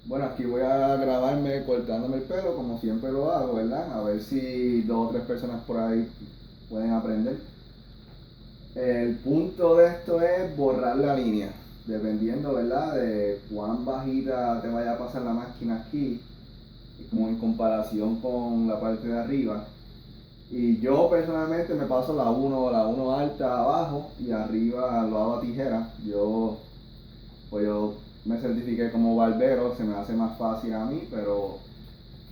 Bueno, aquí voy a grabarme cortándome el pelo como siempre lo hago, ¿verdad? A ver si dos o tres personas por ahí pueden aprender. El punto de esto es borrar la línea, dependiendo, ¿verdad? De cuán bajita te vaya a pasar la máquina aquí, como en comparación con la parte de arriba. Y yo personalmente me paso la uno alta abajo y arriba lo hago a tijera. Pues yo me certifiqué como barbero, se me hace más fácil a mí, pero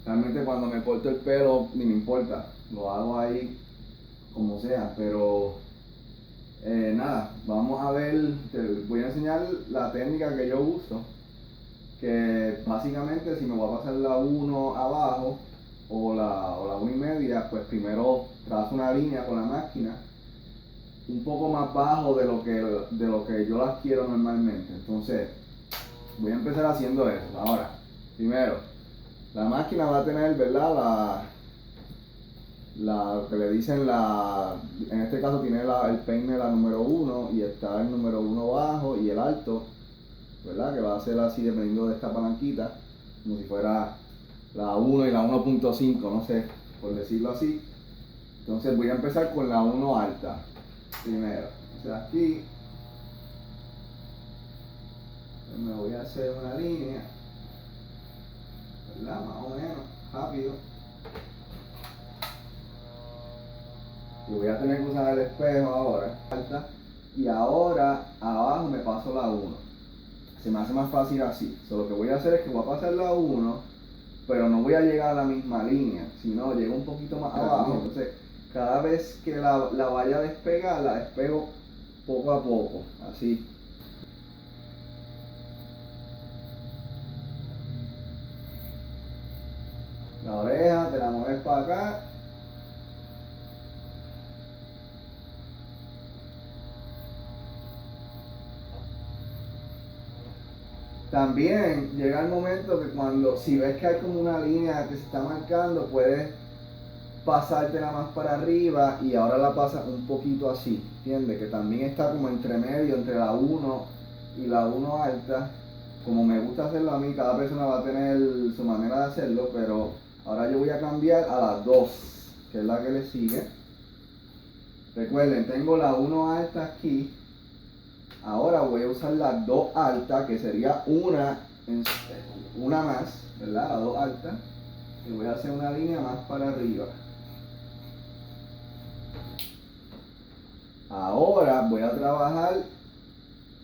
realmente cuando me corto el pelo ni me importa, lo hago ahí como sea, pero nada, vamos a ver, te voy a enseñar la técnica que yo uso, que básicamente si me voy a pasar la uno abajo o la 1 y media, pues primero trazo una línea con la máquina un poco más bajo de lo que yo las quiero normalmente. Entonces voy a empezar haciendo eso. Ahora, primero, la máquina va a tener, ¿verdad? Lo que le dicen en este caso tiene el peine la número uno y está el número uno bajo y el alto, ¿verdad? Que va a ser así dependiendo de esta palanquita, como si fuera la 1 y la 1.5, no sé, por decirlo así. Entonces voy a empezar con la 1 alta, primero. O sea, aquí me voy a hacer una línea, ¿verdad? Más o menos, rápido. Y voy a tener que usar el espejo ahora, alta, y ahora abajo me paso la 1. Se me hace más fácil así. Lo que voy a hacer es que voy a pasar la 1, pero no voy a llegar a la misma línea, sino llego un poquito más abajo. Entonces, cada vez que la vaya a despegar, la despego poco a poco, así. La oreja te la mueves para acá. También llega el momento que si ves que hay como una línea que se está marcando, puedes pasártela más para arriba y ahora la pasas un poquito así, ¿entiendes? Que también está como entre medio, entre la 1 y la 1 alta. Como me gusta hacerlo a mí, cada persona va a tener su manera de hacerlo, pero ahora yo voy a cambiar a la 2, que es la que le sigue. Recuerden, tengo la 1 alta aquí. Ahora voy a usar la 2 alta, que sería una más, ¿verdad? La 2 alta. Y voy a hacer una línea más para arriba. Ahora voy a trabajar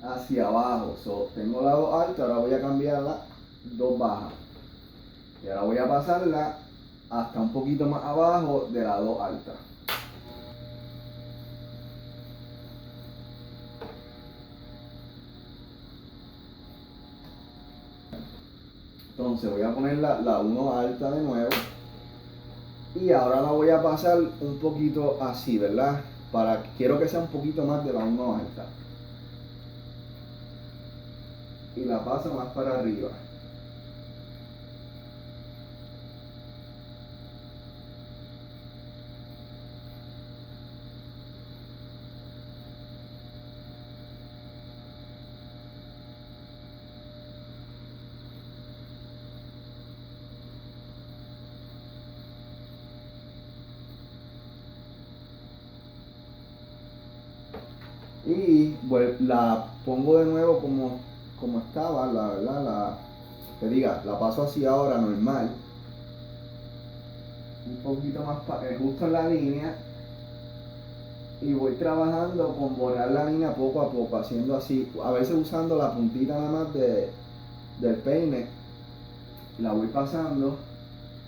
hacia abajo. Tengo la 2 alta, ahora voy a cambiar la 2 baja. Y ahora voy a pasarla hasta un poquito más abajo de la 2 alta. Entonces voy a poner la 1 alta de nuevo. Y ahora la voy a pasar un poquito así, ¿verdad? Quiero que sea un poquito más de la 1 alta. Y la paso más para arriba. Y la pongo de nuevo como estaba, la verdad, la paso así ahora normal. Un poquito más justo en la línea. Y voy trabajando con borrar la línea poco a poco, haciendo así, a veces usando la puntita nada más del peine, la voy pasando.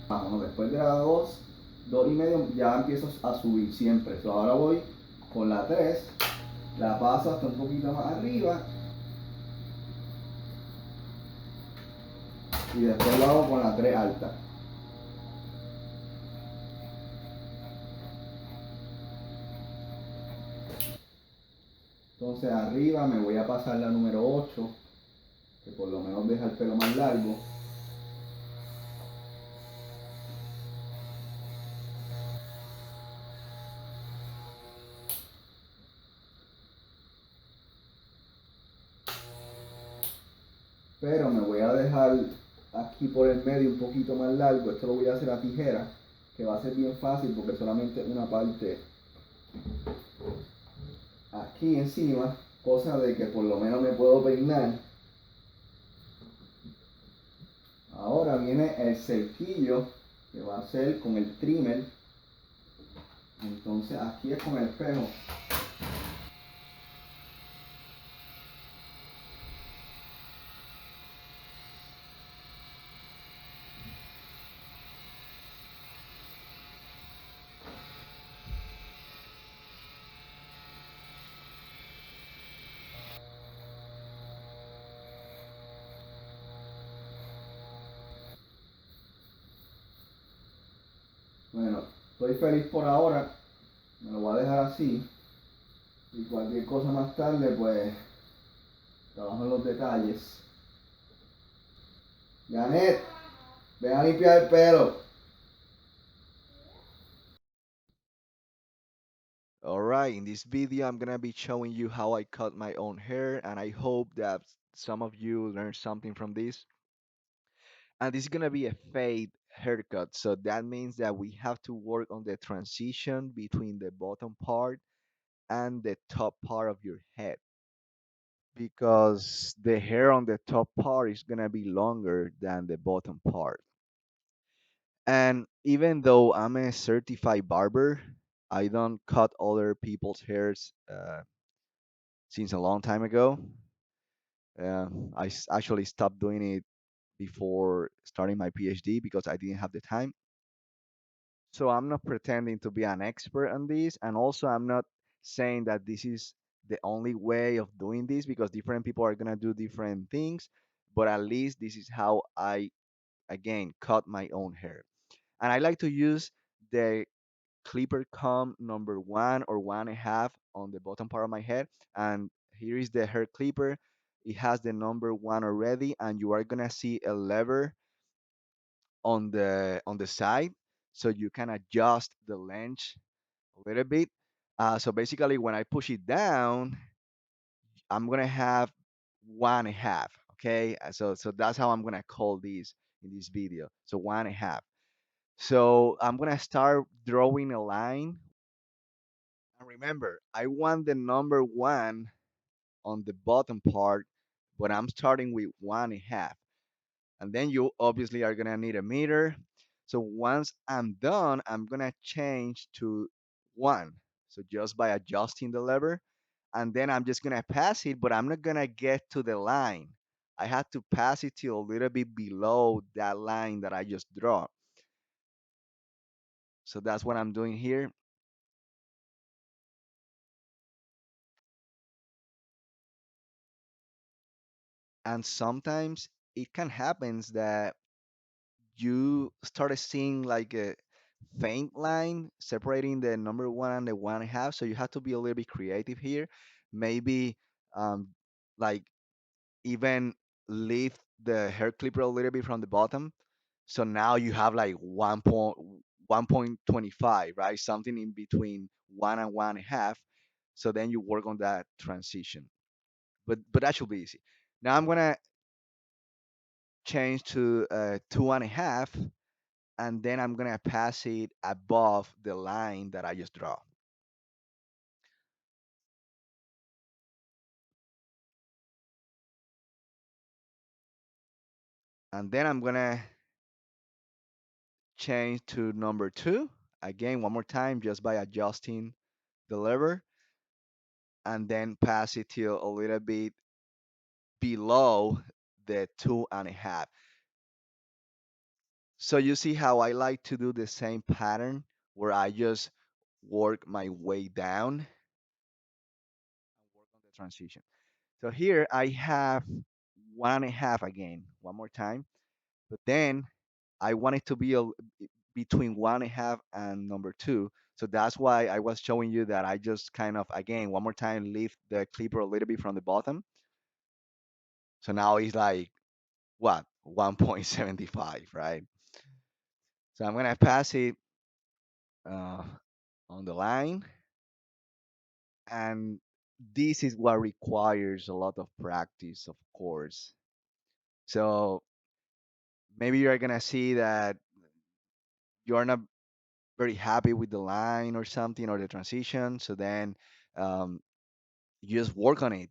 Bueno, después de la 2 y medio, ya empiezo a subir siempre. Ahora voy con la 3, la paso hasta un poquito más arriba y después lo hago con la 3 alta. Entonces arriba me voy a pasar la número 8, que por lo menos deja el pelo más largo. Pero me voy a dejar aquí por el medio un poquito más largo. Esto lo voy a hacer a tijera, que va a ser bien fácil porque solamente una parte aquí encima, cosa de que por lo menos me puedo peinar. Ahora viene el cerquillo, que va a ser con el trimmer. Entonces aquí es con el espejo. Bueno, estoy feliz por ahora, me lo voy a dejar así y cualquier cosa más tarde pues trabajo en los detalles. Janet, ven a limpiar el pelo. Alright, in this video I'm gonna be showing you how I cut my own hair and I hope that some of you learned something from this. And this is gonna be a fade haircut, so that means that we have to work on the transition between the bottom part and the top part of your head because the hair on the top part is gonna be longer than the bottom part. And even though I'm a certified barber, I don't cut other people's hairs since a long time ago. Actually stopped doing it before starting my PhD because I didn't have the time. So I'm not pretending to be an expert on this, and also I'm not saying that this is the only way of doing this because different people are gonna do different things. But at least this is how I again cut my own hair, and I like to use the clipper comb number one or one and a half on the bottom part of my head. And here is the hair clipper. It has the number one already, and you are gonna see a lever on the side, so you can adjust the length a little bit. So basically, when I push it down, I'm gonna have one and a half. Okay, so that's how I'm gonna call this in this video. So one and a half. So I'm gonna start drawing a line. And remember, I want the number one on the bottom part, but I'm starting with one and a half. And then you obviously are gonna need a meter. So once I'm done, I'm gonna change to one. So just by adjusting the lever, and then I'm just gonna pass it, but I'm not gonna get to the line. I have to pass it to a little bit below that line that I just draw. So that's what I'm doing here. And sometimes it can happen that you started seeing like a faint line separating the number one and the one and a half. So you have to be a little bit creative here. Maybe um, like even lift the hair clipper a little bit from the bottom. So now you have like 1.25, right? Something in between one and one and a half. So then you work on that transition. But that should be easy. Now I'm gonna change to two and a half, and then I'm gonna pass it above the line that I just draw. And then I'm gonna change to number two again one more time just by adjusting the lever, and then pass it till a little bit below the two and a half. So you see how I like to do the same pattern where I just work my way down and work on the transition. So here I have one and a half again, one more time. But then I want it to be between one and a half and number two. So that's why I was showing you that I just kind of, again, one more time, lift the clipper a little bit from the bottom. So now it's like, what, 1.75, right? So I'm going to pass it uh, on the line. And this is what requires a lot of practice, of course. So maybe you're gonna see that you're not very happy with the line or something or the transition. So then um, you just work on it.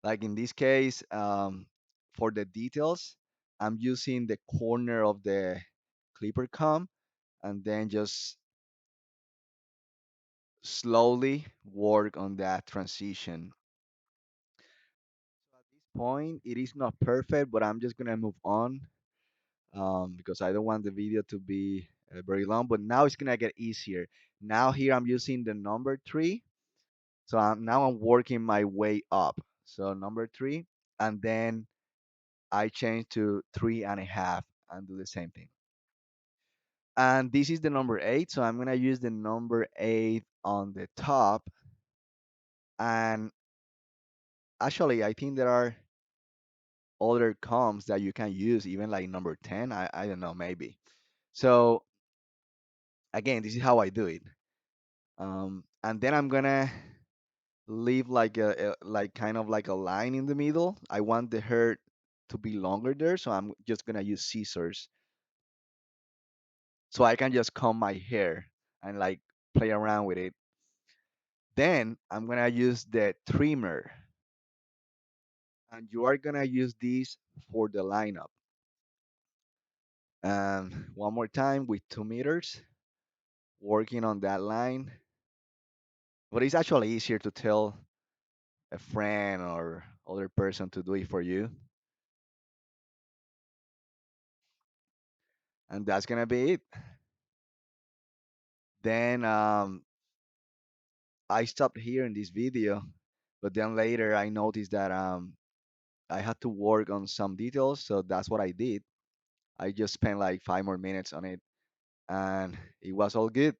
Like in this case, for the details, I'm using the corner of the clipper comb and then just slowly work on that transition. At this point, it is not perfect, but I'm just gonna move on because I don't want the video to be very long. But now it's gonna get easier. Now here I'm using the number three, so now I'm working my way up. So number three, and then I change to 3.5 and do the same thing. And this is the number eight, so I'm gonna use the number eight on the top. And actually, I think there are other comps that you can use, even like number 10. I don't know, maybe. So again, this is how I do it. And then I'm gonna leave like like kind of like a line in the middle. I want the hair to be longer there, so I'm just gonna use scissors so I can just comb my hair and like play around with it. Then I'm gonna use the trimmer, and you are gonna use this for the lineup. And one more time with 2 meters, working on that line. But it's actually easier to tell a friend or other person to do it for you, and that's gonna be it. Then I stopped here in this video, but then later I noticed that I had to work on some details, so that's what I did. I just spent like 5 more minutes on it, and it was all good.